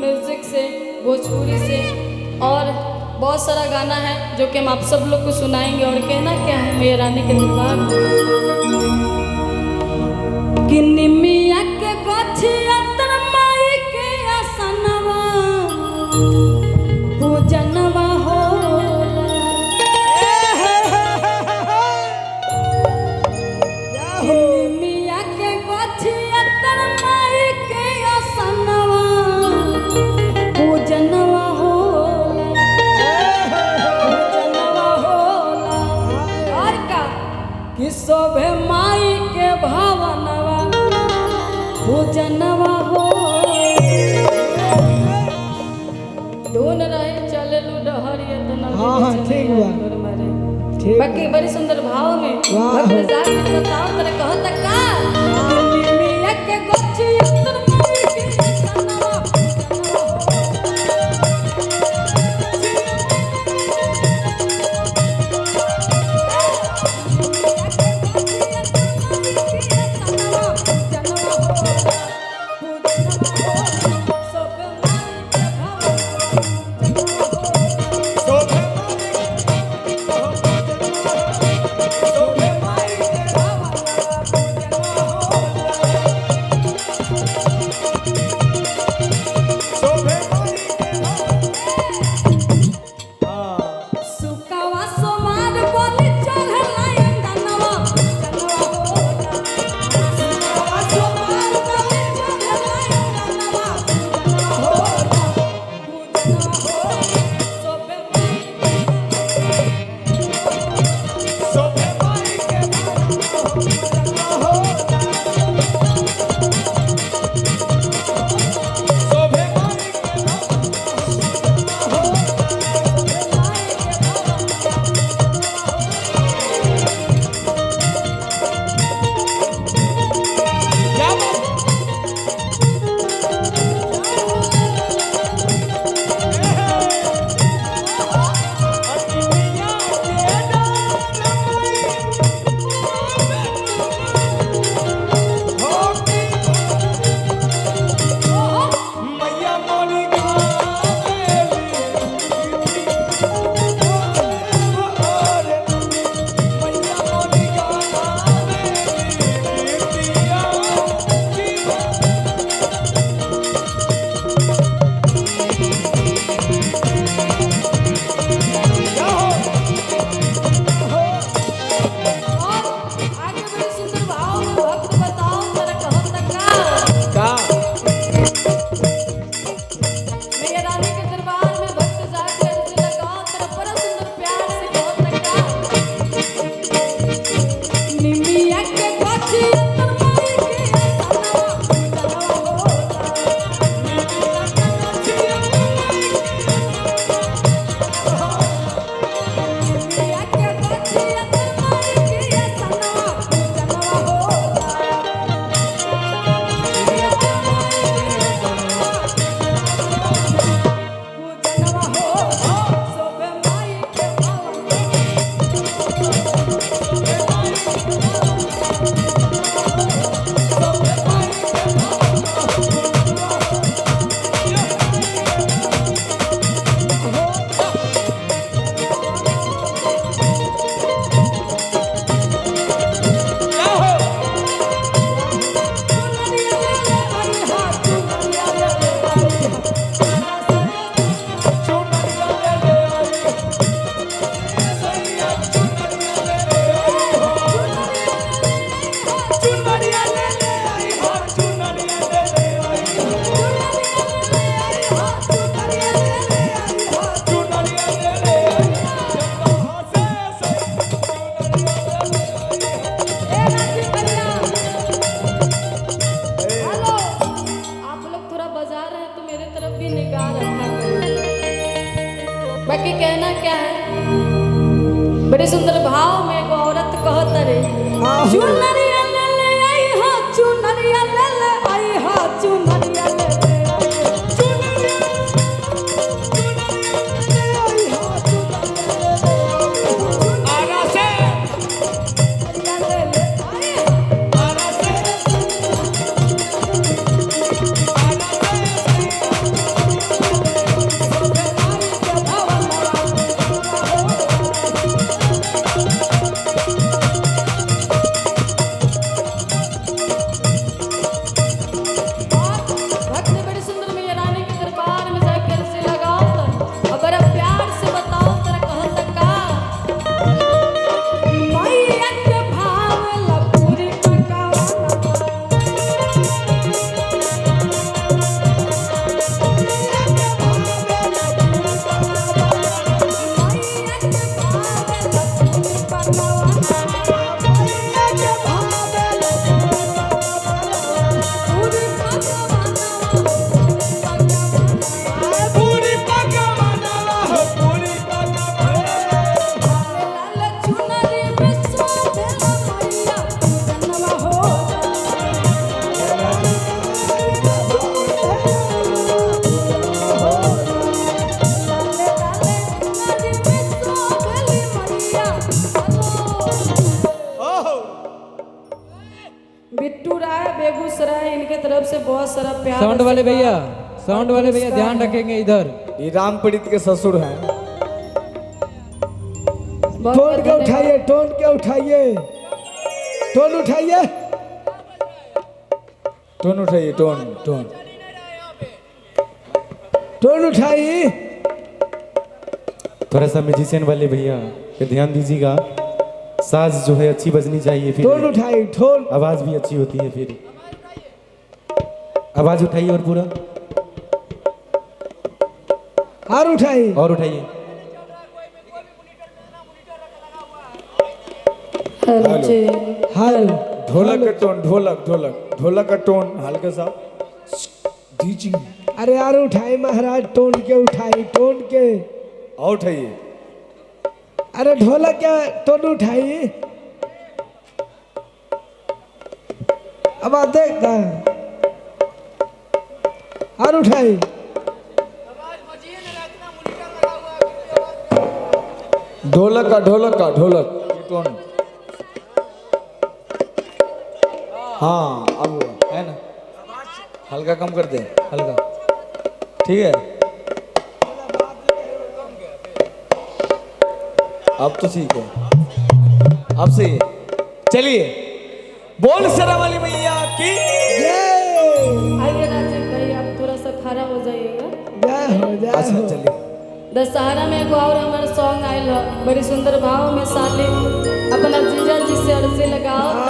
Music से, भोजपुरी से और बहुत सारा गाना है जो कि हम आप सब लोग को सुनाएंगे। और कहना क्या है मेरे रानी के दरबार कि निमिया के गछिया तर माई के आसनवा पूजनवा शोभे माई के भावनवा पूजनवा हो दोन रहे चले लू डहरिया तो ना। हां ठीक बा ठीक बाकी बड़ी सुंदर भाव में भक्त जाग में बताओ तेरे कहत का मिया के गछी तर माई के सनवा बाकी कहना क्या है बड़े सुंदर भाव में एगो औरत कहत रे चुनरिया ले ले आई हो चुनरिया ले ले आई हो चुनरिया ले ले सारा प्यार साउंड वाले आशीर्वाद भैया, साउंड वाले भैया ध्यान रखेंगे इधर। ये राम पीड़ित के ससुर हैं। बहुत टोन के धन्यवाद। उठाइए, टोन के उठाइए, टोन उठाइए, टोन उठाइए, टोन टोन टोन उठाइए। थोड़ा सा म्यूजिशियन वाले भैया पे ध्यान दीजिएगा, साज जो है अच्छी बजनी चाहिए, टोन फिर उठाइए, टोन आवाज भी अच्छी होती है। फिर आवाज उठाइए और पूरा और उठाइए, और उठाइए। हेलो जी। हेलो। ढोलक का टोन, ढोलक ढोलक ढोलक का टोन हल्का सा दीजिए। अरे यार उठाइए महाराज, टोन के उठाइए, टोन के। और उठाइए। अरे ढोलक के टोन उठाइए। अब आप देख और उठाइए। ढोलक का ढोलक ये टोन। हाँ अब हुआ है ना, हल्का कम कर दे, हल्का, ठीक है। अब तो ठीक है, अब सही है। चलिए, बोल सरा वाली मैया की। आइए राजीव भाई, आप थोड़ा सा खड़ा हो जाइएगा। जय हो, जय अच्छा हो। चलिए। दशहरा में एगो और हमारे सॉन्ग आयल है, बड़ी सुंदर भाव में साली अपना जीजा जी से अर्जी लगाओ।